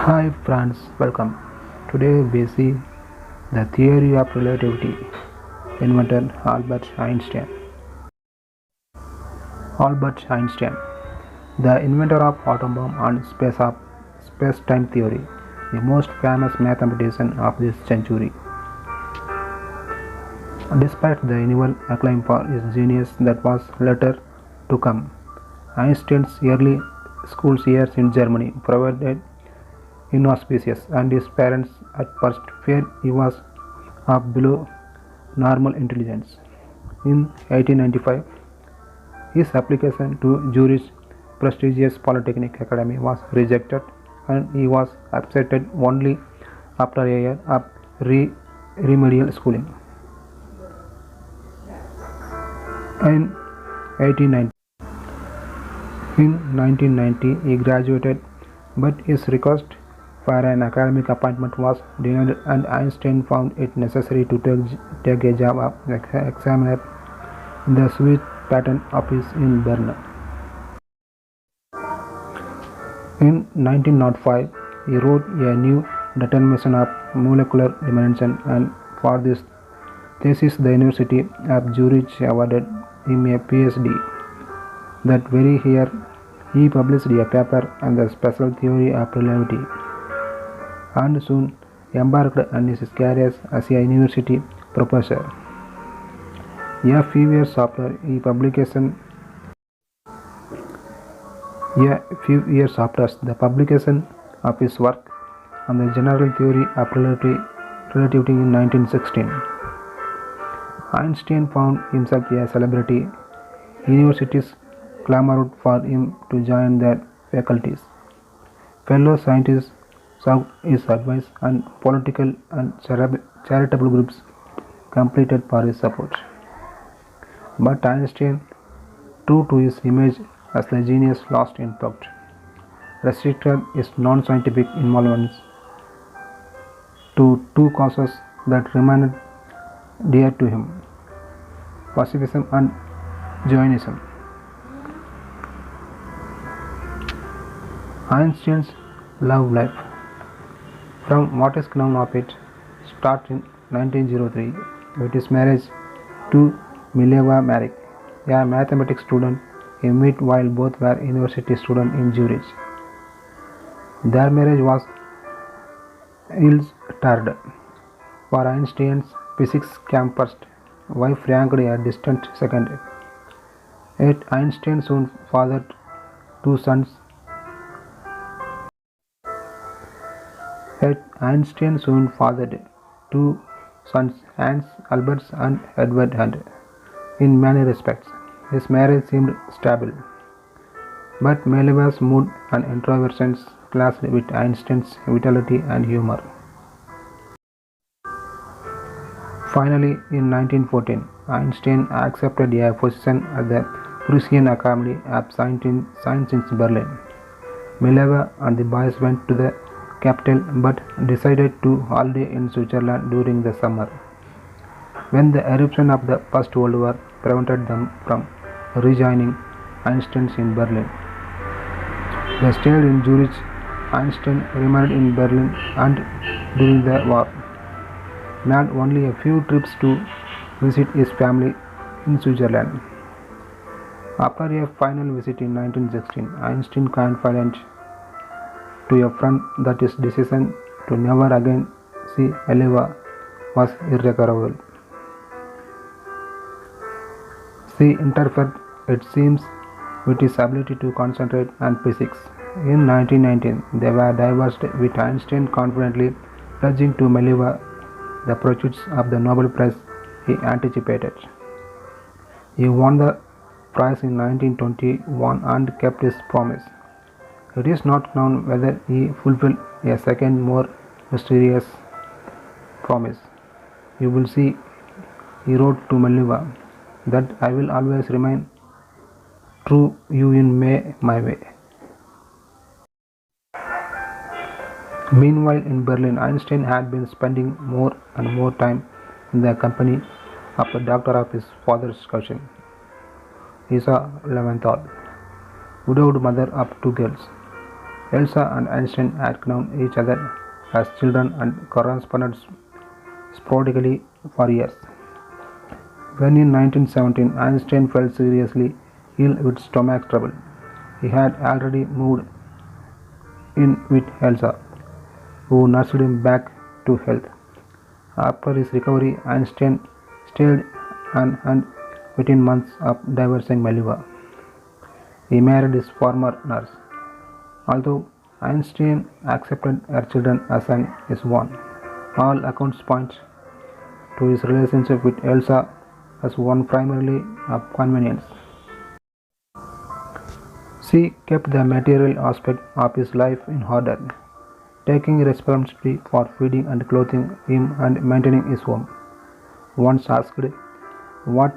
Hi friends, welcome. Today we see the theory of relativity invented Albert Einstein. Albert Einstein, the inventor of atom bomb and space-time theory, the most famous mathematician of this century. Despite the annual acclaim for his genius that was later to come, Einstein's early school years in Germany provided inauspicious, and his parents at first feared he was of below normal intelligence. In 1895, his application to Zurich's prestigious Polytechnic Academy was rejected, and he was accepted only after a year of remedial schooling. In 1890, in 1990, he graduated, but his request for an academic appointment was denied, and Einstein found it necessary to take a job as examiner in the Swiss Patent Office in Bern. In 1905, he wrote a new determination of molecular dimension, and for this thesis the University of Zurich awarded him a PhD. That very year, he published a paper on the special theory of relativity, and soon embarked on his career as a university professor. A few years after the publication of his work on the general theory of relativity in 1916, Einstein found himself a celebrity. Universities clamored for him to join their faculties. Fellow scientists sought his advice, and political and charitable groups completed for his support. But Einstein, true to his image as the genius lost in thought, restricted his non-scientific involvements to two causes that remained dear to him: pacifism and Zionism. Einstein's love life, from what is known of it, starts in 1903 with his marriage to Mileva Maric, a mathematics student he met while both were university students in Zurich. Their marriage was ill-starred, for Einstein's physics came first, wife ranked a distant second. Yet Einstein soon fathered two sons. Hans Albert and Edward Hunt. In many respects, his marriage seemed stable, but Mileva's mood and introversion clashed with Einstein's vitality and humor. Finally, in 1914, Einstein accepted a position at the Prussian Academy of Science in Berlin. Mileva and the boys went to the capital, but decided to holiday in Switzerland during the summer. When the eruption of the First World War prevented them from rejoining Einstein in Berlin, they stayed in Zurich. Einstein remained in Berlin and during the war made only a few trips to visit his family in Switzerland. After a final visit in 1916, Einstein confided to a friend that his decision to never again see Mileva was irrecoverable. She interfered, it seems, with his ability to concentrate on physics. In 1919, they were divorced, with Einstein confidently pledging to Mileva the pursuit of the Nobel Prize he anticipated. He won the prize in 1921 and kept his promise. It is not known whether he fulfilled a second, more mysterious promise. You will see, he wrote to Mileva, that I will always remain true you in my way. Meanwhile, in Berlin, Einstein had been spending more and more time in the company of the doctor of his father's cousin, Isa Leventhal, widowed mother of two girls. Elsa and Einstein had known each other as children and corresponded sporadically for years. When in 1917 Einstein fell seriously ill with stomach trouble, he had already moved in with Elsa, who nursed him back to health. After his recovery, Einstein stayed and within months of divorcing Meleva, he married his former nurse. Although Einstein accepted her children as his own, all accounts point to his relationship with Elsa as one primarily of convenience. She kept the material aspect of his life in order, taking responsibility for feeding and clothing him and maintaining his home. Once asked what,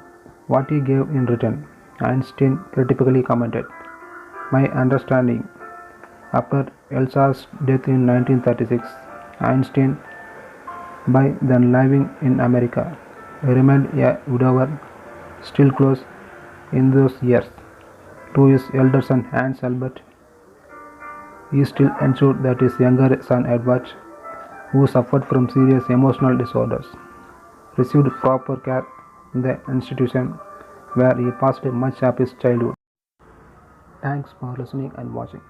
what he gave in return, Einstein critically commented, "My understanding." After Elsa's death in 1936, Einstein, by then living in America, remained a widower, still close in those years to his elder son Hans Albert. He still ensured that his younger son Edward, who suffered from serious emotional disorders, received proper care in the institution where he passed much of his childhood. Thanks for listening and watching.